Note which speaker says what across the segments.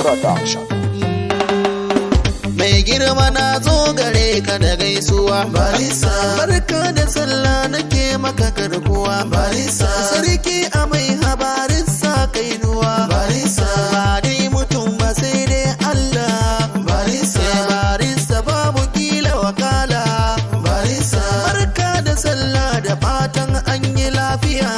Speaker 1: Production.
Speaker 2: Mai girma na zo gare ka da gaisuwa barisa, barka da sallah nake maka garkuwa barisa, sarki a mai habarisa kainuwa barisa, ba dai mutum ba sai dai Allah barisa, barisa babu kila wakala barisa, barka da sallah da fatan an yi lafiya,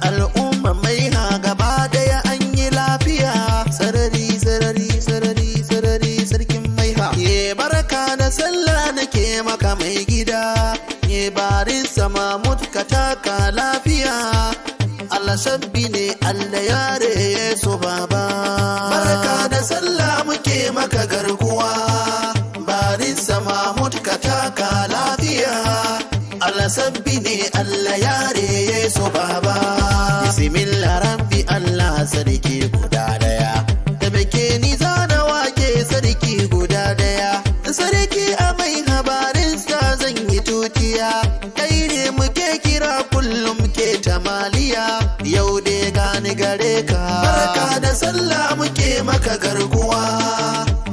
Speaker 2: al'umma mai ha gaba daya an yi lafiya, sarari sarari sarari sarari sarkin mai ha. Ye barka da sallah nake maka mai gida, ye barisa Mahmud ka taka lafiya, Allah sabbi ne Allah yare Yesu baba. Barka da sallah muke maka garkuwa, barisa Mahmud ka taka lafiya, Allah sabbi ne Allah yare Yesu baba. Bismillah rabbi Allah sarki guda daya, da bake ni zana wake sarki guda daya, sarki a mai habarinsa zan yi tutiya, kai ne muke kira kullum ke tamaliya, yau dai gani gare ka. Barka da sallah muke maka garkuwa,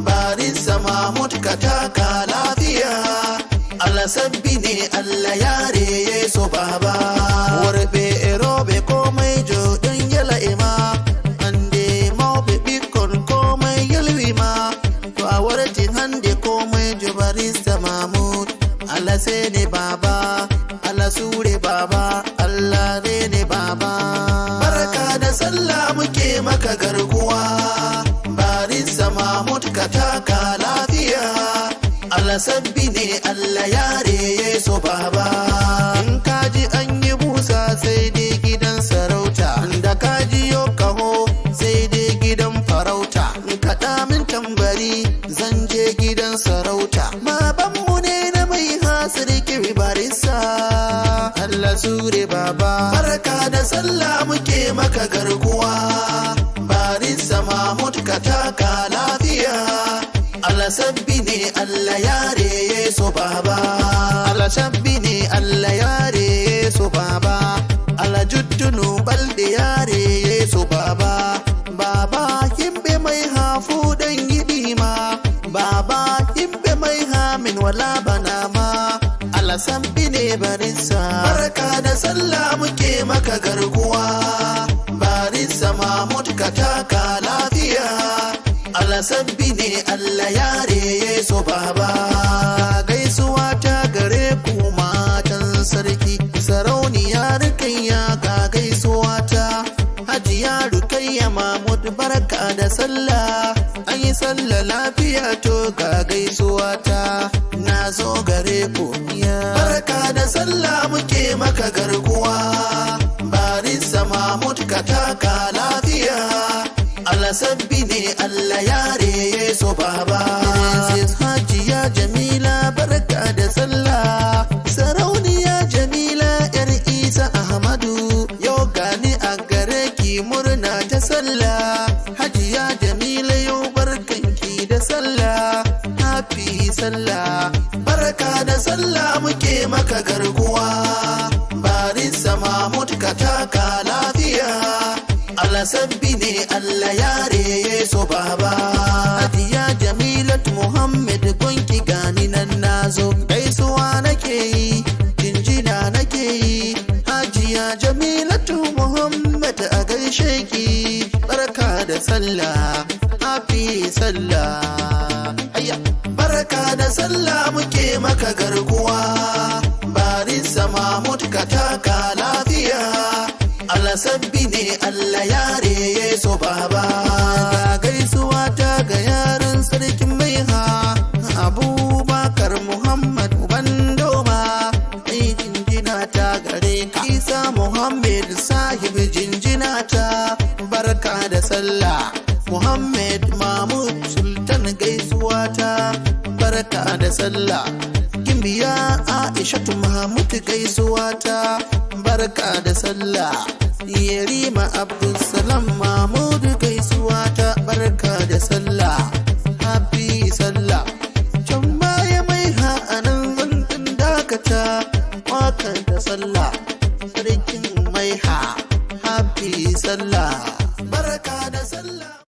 Speaker 2: barisa Mahmud ka taka lafiya, Allah sabbi ne Allah yare Yesu baba. Warbe erobe komai jodin yala ima, ande maube bikon komai yalwi ma, to a wartin hande komai jo barisa Mahmud, Allah sai ne baba, Allah sure baba, Allah ne baba. Barka da sallah muke maka garkuwa, barisa Mahmud ka taka lafiya, Allah sabbi ne Allah yare Yesu baba. In kaji an yi busa sai dai gidan sarauta, da kaji yo kaho sai dai gidan farauta, kaɗa min tambari zan je gidan sarauta. Babanmu ne na mai hasirki barisa, Allah sure baba. Barka da sallah muke maka garkuwa, barisa Mahmud ka taka lafiya, Allah sabbi ne Allah yare Yesu baba. Allah sabbi ne Allah yare Yesu baba, Allah juttunu balde yare Yesu baba. Baba himbe mai hafu dan yidima, baba himbe mai hamin wala banama, Allah sabbi ne barisa. Barka da sallah muke maka garkuwa, barisa Mahmud ka taka lafiya, Allah sabbi ne Allah yare Yesu baba. Gaisuwa ta gare ku matan sarki, sarauniya Rukayya ga gaisuwa ta, Hajiya Rukayya Mahmud barka da sallah, an yi sallah lafiya to ga gaisuwa ta, na zo gare ku ya. Barka da sallah muke maka garkuwa, barisa Mahmud ka taka lafiya, Allah sabbi ne Allah yare Yesu baba. Hajiya Jamila barka da sallah, sarauniya Jamila yar Isa Ahmadu, yau gani a gare ki murna ta sallah. Hajiya Jamila yau barkanki da sallah, happy sallah. Barka da sallah muke maka garkuwa, barisa Mahmud ka taka lafiya, Allah sabbi ne Allah yare Yesu baba. Hajiya Jamilat Muhammad gunki gani nan nazo, gaisuwa nake yi jinjina nake yi, Hajiya Jamilatu Muhammad a gaishe ki, barka da sallah happy sallah. Ayya barka da sallah muke maka garkuwa, barisa Mahmud ka taka lafiya, Allah sabbi ne Allah yare Yesu baba. Ga gaisuwa ta ga yaran sarkin mai ha, Abubakar Muhammad Ubandoma, ai jinjina ta gare ka. Isa Muhammad sahib jinjina ta, barka da sallah. Muhammad Mahmud Sultan gaisuwa ta, barka da sallah. Gimbiya Aishatu Mahmud gaisuwa ta, barka da sallah. Yerima Abdulsalam Mahmud gaisuwa ta, barka da sallah happy sallah. Can baya mai ha'anan zan dakata, wakar da sallah sarkin mai ha happy sallah. Barka da sallah.